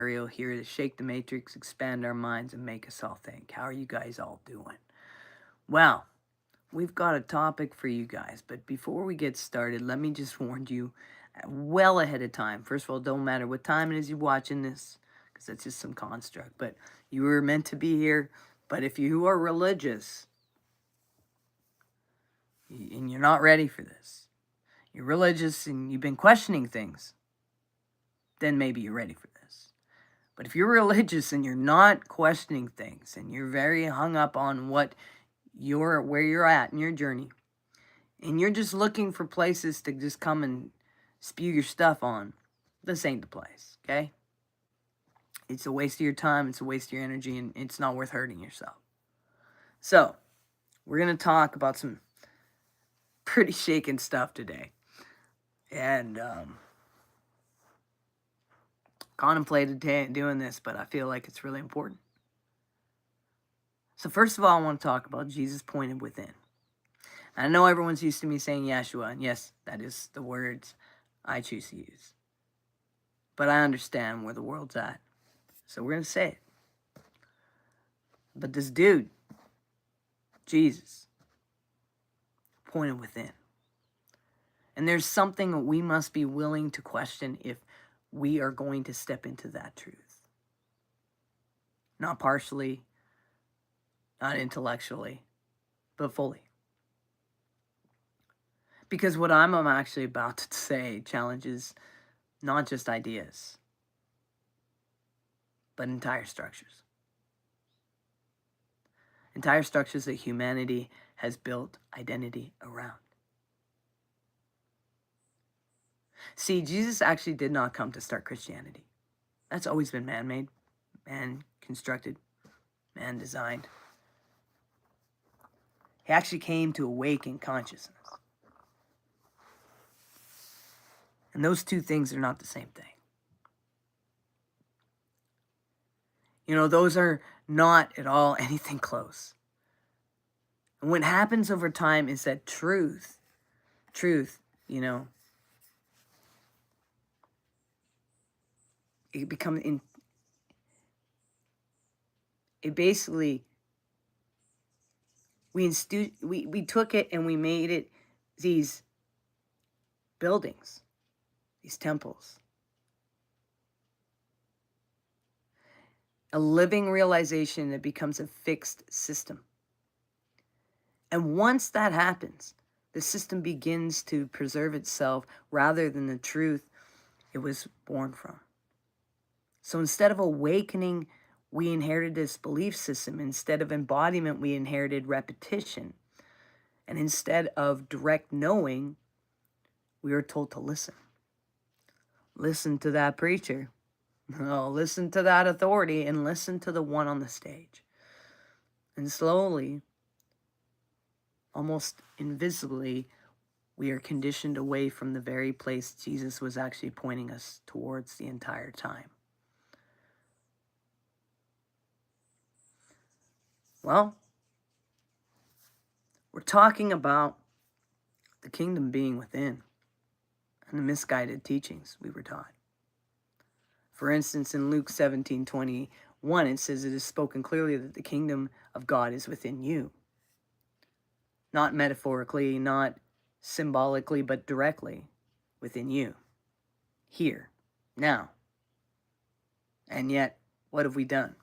Ariel here to shake the matrix, expand our minds, and make us all think. How are you guys all doing? Well, we've got a topic for you guys, but before we get started, let me just warn you well ahead of time. First of all, don't matter what time it is you're watching this, because that's just some construct, but you were meant to be here. But if you are religious and you're not ready for this, you're religious and you've been questioning things, then maybe you're ready for this. But if you're religious and you're not questioning things and you're very hung up on where you're at in your journey, and you're just looking for places to just come and spew your stuff on, this ain't the place, okay? It's a waste of your time, it's a waste of your energy, and it's not worth hurting yourself. So, we're going to talk about some pretty shaking stuff today. And contemplated doing this, but I feel like it's really important. So first of all, I want to talk about Jesus pointed within. And I know everyone's used to me saying Yeshua, and yes, that is the words I choose to use. But I understand where the world's at, so we're going to say it. But this dude, Jesus, pointed within. And there's something that we must be willing to question if we are going to step into that truth. Not partially, not intellectually, but fully. Because what I'm actually about to say challenges not just ideas, but entire structures. Entire structures that humanity has built identity around. See, Jesus actually did not come to start Christianity. That's always been man-made, man-constructed, man-designed. He actually came to awaken consciousness. And those two things are not the same thing. You know, those are not at all anything close. And what happens over time is that truth, you know, it becomes it basically we took it and we made it these buildings, these temples, a living realization that becomes a fixed system. And once that happens, the system begins to preserve itself rather than the truth it was born from. So instead of awakening, we inherited this belief system. Instead of embodiment, we inherited repetition. And instead of direct knowing, we were told to listen. Listen to that preacher. Oh, listen to that authority, and listen to the one on the stage. And slowly, almost invisibly, we are conditioned away from the very place Jesus was actually pointing us towards the entire time. Well, we're talking about the kingdom being within and the misguided teachings we were taught. For instance, in Luke 17:21, it says it is spoken clearly that the kingdom of God is within you. Not metaphorically, not symbolically, but directly within you. Here, now. And yet, what have we done?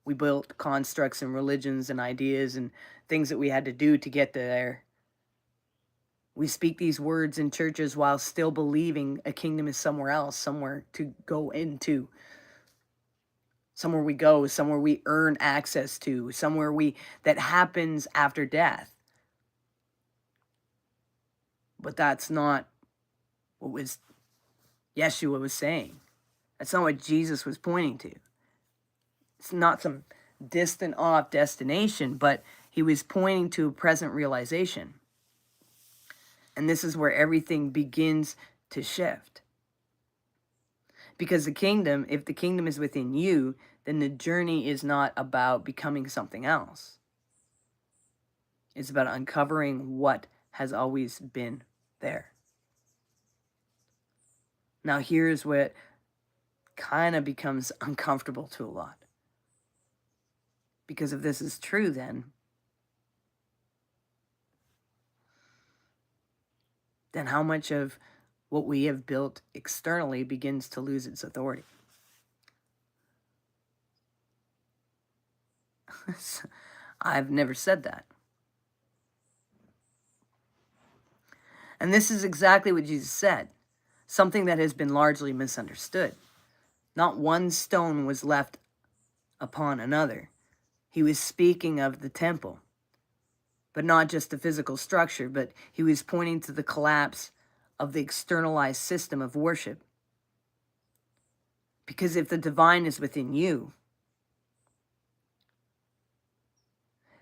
We built constructs and religions and ideas and things that we had to do to get there. We speak these words in churches while still believing a kingdom is somewhere else, somewhere to go into. Somewhere we go, somewhere we earn access to, somewhere that happens after death. But that's not what Yeshua was saying. That's not what Jesus was pointing to. It's not some distant off destination, but he was pointing to a present realization. And this is where everything begins to shift. Because if the kingdom is within you, then the journey is not about becoming something else. It's about uncovering what has always been there. Now here's what kind of becomes uncomfortable to a lot. Because if this is true, then how much of what we have built externally begins to lose its authority? I've never said that. And this is exactly what Jesus said, something that has been largely misunderstood. Not one stone was left upon another. He was speaking of the temple, but not just the physical structure, but he was pointing to the collapse of the externalized system of worship. Because if the divine is within you,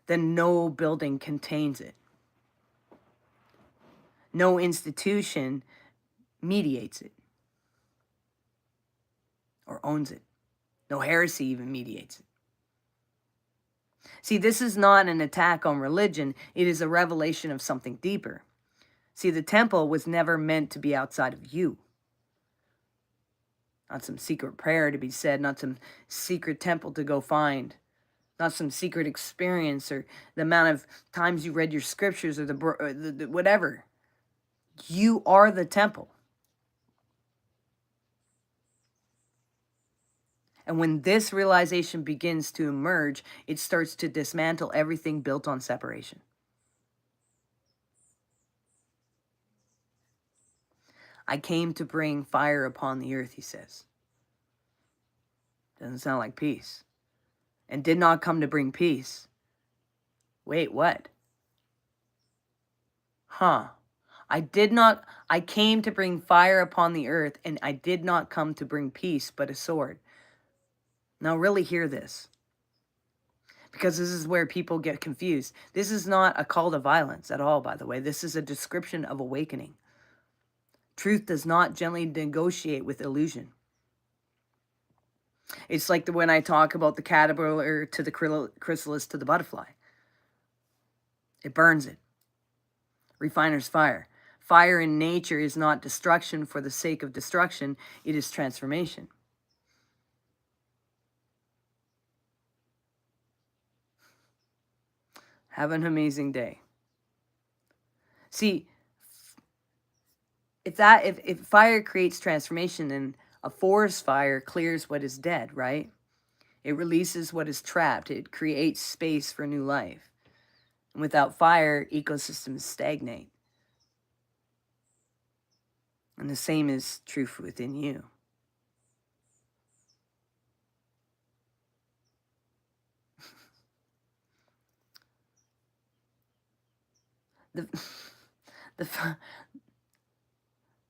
then no building contains it. No institution mediates it or owns it. No heresy even mediates it. See, this is not an attack on religion. It is a revelation of something deeper. See, the temple was never meant to be outside of you. Not some secret prayer to be said, not some secret temple to go find, not some secret experience or the amount of times you read your scriptures or the whatever. You are the temple. And when this realization begins to emerge, it starts to dismantle everything built on separation. I came to bring fire upon the earth, he says. Doesn't sound like peace. And did not come to bring peace. Wait, what? I came to bring fire upon the earth, and I did not come to bring peace, but a sword. Now really hear this, because this is where people get confused. This is not a call to violence at all, by the way. This is a description of awakening. Truth does not gently negotiate with illusion. It's like when I talk about the caterpillar to the chrysalis to the butterfly. It burns it. Refiner's fire. Fire in nature is not destruction for the sake of destruction. It is transformation. Have an amazing day. See, if fire creates transformation, then a forest fire clears what is dead, right? It releases what is trapped. It creates space for new life. And without fire, ecosystems stagnate. And the same is true within you.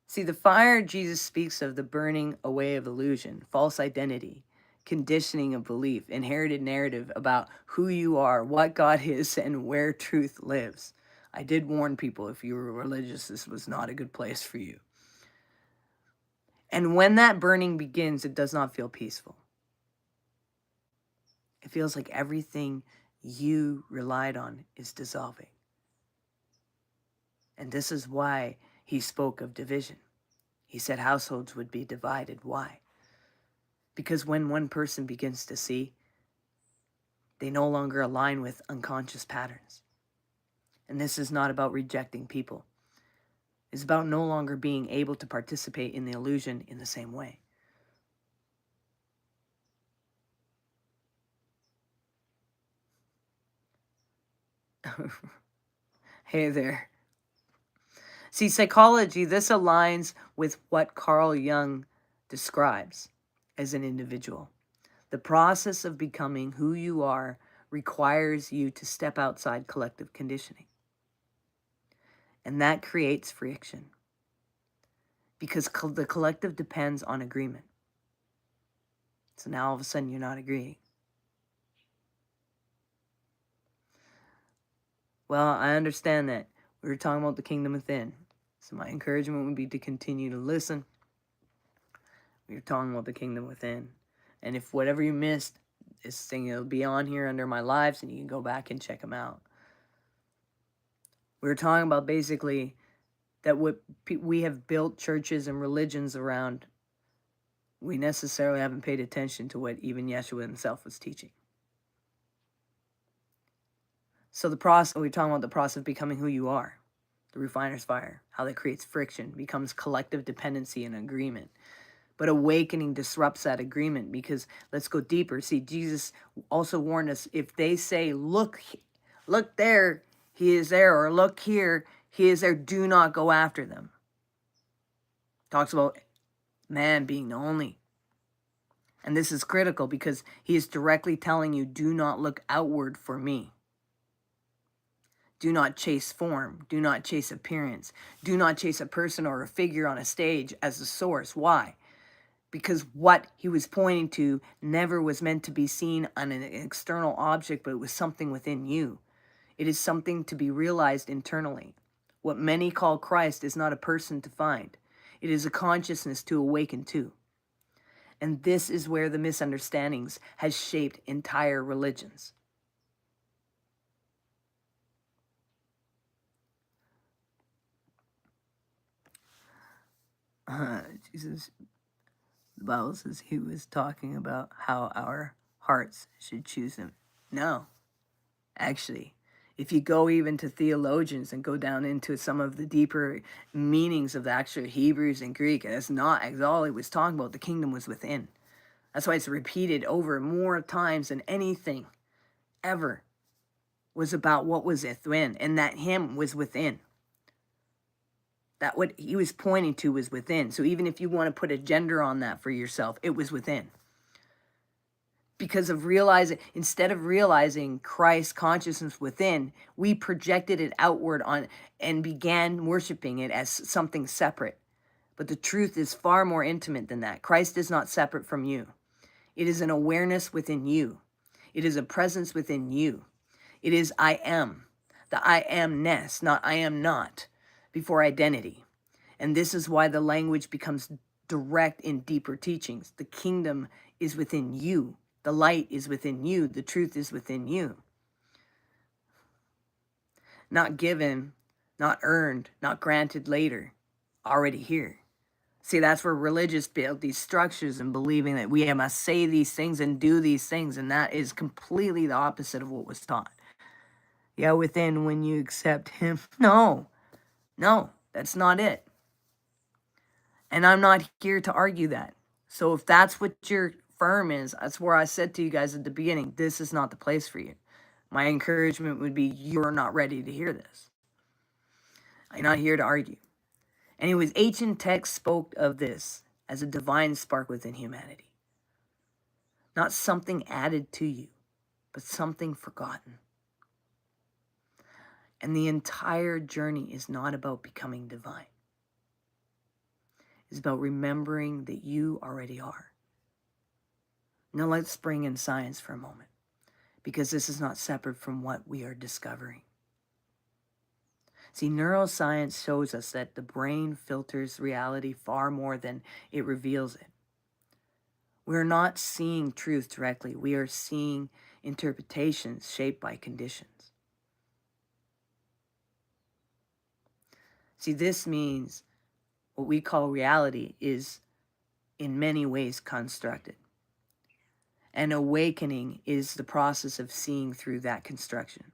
See, the fire Jesus speaks of, the burning away of illusion, false identity, conditioning of belief, inherited narrative about who you are, what God is, and where truth lives. I did warn people, if you were religious, this was not a good place for you. And when that burning begins, it does not feel peaceful. It feels like everything you relied on is dissolving. And this is why he spoke of division. He said households would be divided. Why? Because when one person begins to see, they no longer align with unconscious patterns. And this is not about rejecting people. It's about no longer being able to participate in the illusion in the same way. Hey there. See, psychology, this aligns with what Carl Jung describes as an individual. The process of becoming who you are requires you to step outside collective conditioning. And that creates friction, because the collective depends on agreement. So now all of a sudden you're not agreeing. Well, I understand that. We were talking about the kingdom within. So my encouragement would be to continue to listen. We were talking about the kingdom within. And if whatever you missed, this thing, it'll be on here under my lives, and you can go back and check them out. We were talking about basically that what we have built churches and religions around we necessarily haven't paid attention to what even Yeshua himself was teaching. So the process, we're talking about the process of becoming who you are. The refiner's fire, how that creates friction, becomes collective dependency and agreement. But awakening disrupts that agreement, because let's go deeper. See, Jesus also warned us, if they say, look there, he is there, or look here, he is there, do not go after them. Talks about man being the only. And this is critical, because he is directly telling you, do not look outward for me. Do not chase form. Do not chase appearance. Do not chase a person or a figure on a stage as the source. Why? Because what he was pointing to never was meant to be seen on an external object, but it was something within you. It is something to be realized internally. What many call Christ is not a person to find. It is a consciousness to awaken to. And this is where the misunderstandings has shaped entire religions. Jesus, the Bible says he was talking about how our hearts should choose him. No, actually, if you go even to theologians and go down into some of the deeper meanings of the actual Hebrews and Greek, that's not all he was talking about. The kingdom was within. That's why it's repeated over more times than anything ever was about what was within, and that him was within. That what he was pointing to was within. So even if you want to put a gender on that for yourself, it was within. Because of realizing, instead of realizing Christ's consciousness within, we projected it outward on and began worshiping it as something separate. But the truth is far more intimate than that. Christ is not separate from you. It is an awareness within you. It is a presence within you. It is I am, the I amness, not I am not, before identity. And this is why the language becomes direct in deeper teachings. The kingdom is within you. The light is within you. The truth is within you. Not given, not earned, not granted later, already here. See, that's where religious build these structures and believing that we must say these things and do these things, and that is completely the opposite of what was taught. Yeah, within when you accept him. No, that's not it. And I'm not here to argue that. So if that's what your firm is, that's where I said to you guys at the beginning, this is not the place for you. My encouragement would be, you're not ready to hear this. I'm not here to argue. Anyways, ancient texts spoke of this as a divine spark within humanity. Not something added to you, but something forgotten. And the entire journey is not about becoming divine. It's about remembering that you already are. Now let's bring in science for a moment, because this is not separate from what we are discovering. See, neuroscience shows us that the brain filters reality far more than it reveals it. We're not seeing truth directly. We are seeing interpretations shaped by conditions. See, this means what we call reality is in many ways constructed. And awakening is the process of seeing through that construction.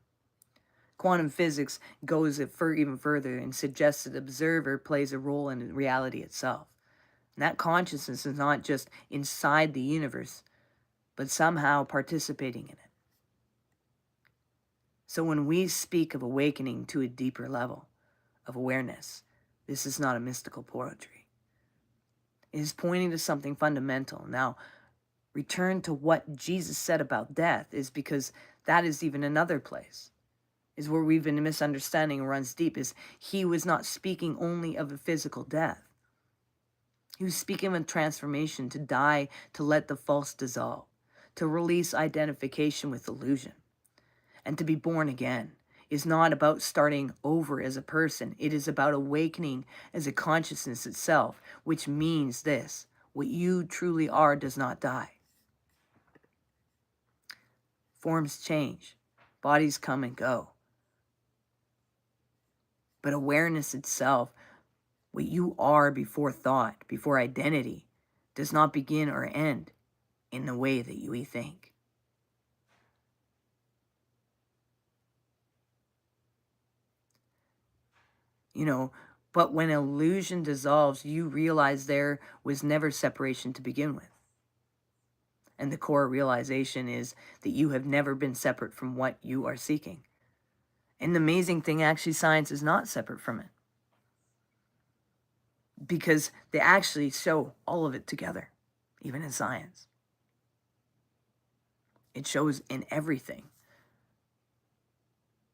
Quantum physics goes even further and suggests that the observer plays a role in reality itself. And that consciousness is not just inside the universe, but somehow participating in it. So when we speak of awakening to a deeper level of awareness, this is not a mystical poetry. It is pointing to something fundamental. Now, return to what Jesus said about death, is because that is even another place, is where we've been misunderstanding runs deep, is he was not speaking only of a physical death. He was speaking of transformation, to die, to let the false dissolve, to release identification with illusion, and to be born again. Is not about starting over as a person. It is about awakening as a consciousness itself, which means this: what you truly are does not die. Forms change, bodies come and go. But awareness itself, what you are before thought, before identity, does not begin or end in the way that we think. You know, but when illusion dissolves, you realize there was never separation to begin with. And the core realization is that you have never been separate from what you are seeking. And the amazing thing, actually, science is not separate from it, because they actually show all of it together, even in science. It shows in everything.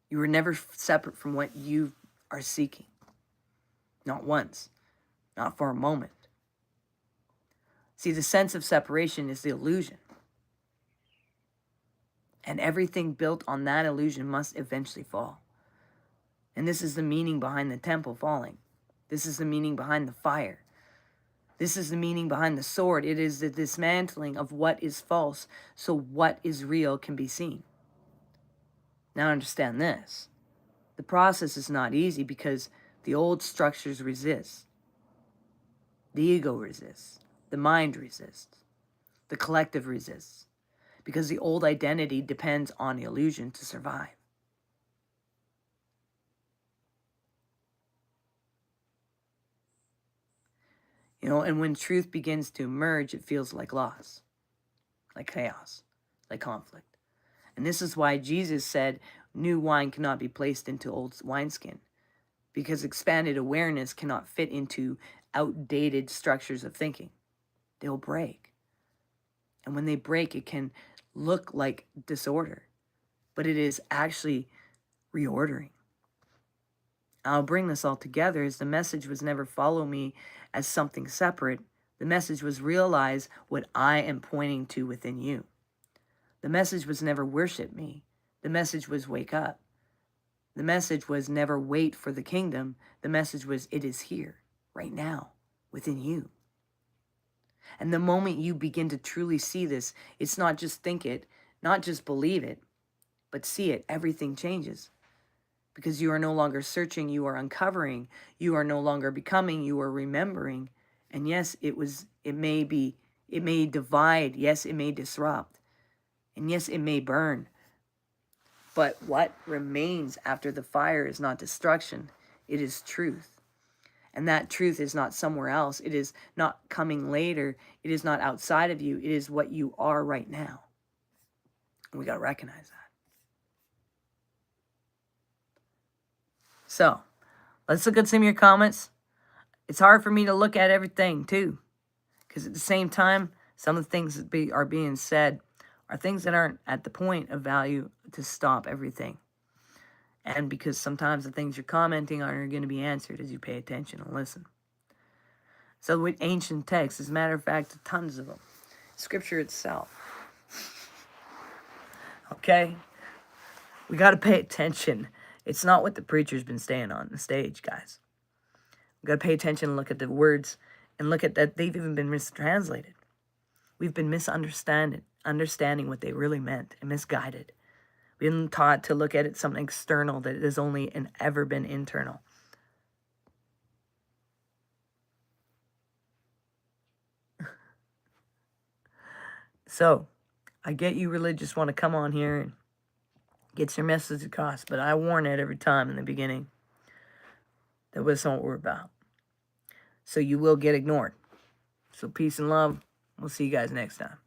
You were never separate from what you are seeking. Not once. Not for a moment. See, the sense of separation is the illusion. And everything built on that illusion must eventually fall. And this is the meaning behind the temple falling. This is the meaning behind the fire. This is the meaning behind the sword. It is the dismantling of what is false so what is real can be seen. Now understand this. The process is not easy because the old structures resist. The ego resists. The mind resists. The collective resists. Because the old identity depends on illusion to survive. You know, and when truth begins to emerge, it feels like loss, like chaos, like conflict. And this is why Jesus said new wine cannot be placed into old wineskin, because expanded awareness cannot fit into outdated structures of thinking. They'll break. And when they break, it can look like disorder, but it is actually reordering. I'll bring this all together as the message was never follow me as something separate. The message was realize what I am pointing to within you. The message was never worship me. The message was wake up. The message was never wait for the kingdom. The message was it is here, right now, within you. And the moment you begin to truly see this, it's not just think it, not just believe it, but see it, everything changes. Because you are no longer searching, you are uncovering, you are no longer becoming, you are remembering. And yes, it may divide, yes, it may disrupt, and yes, it may burn. But what remains after the fire is not destruction, it is truth. And that truth is not somewhere else. It is not coming later. It is not outside of you. It is what you are right now. And we got to recognize that. So, let's look at some of your comments. It's hard for me to look at everything, too. Because at the same time, some of the things that are being said are things that aren't at the point of value to stop everything. And because sometimes the things you're commenting on are going to be answered as you pay attention and listen. So with ancient texts, as a matter of fact, tons of them. Scripture itself. Okay? We got to pay attention. It's not what the preacher's been saying on the stage, guys. We got to pay attention and look at the words and look at that they've even been mistranslated. We've been understanding what they really meant and misguided. We've been taught to look at it something external that has only ever been internal. So, I get you religious want to come on here and get your message across, but I warn it every time in the beginning that that's not what we're about. So you will get ignored. So peace and love. We'll see you guys next time.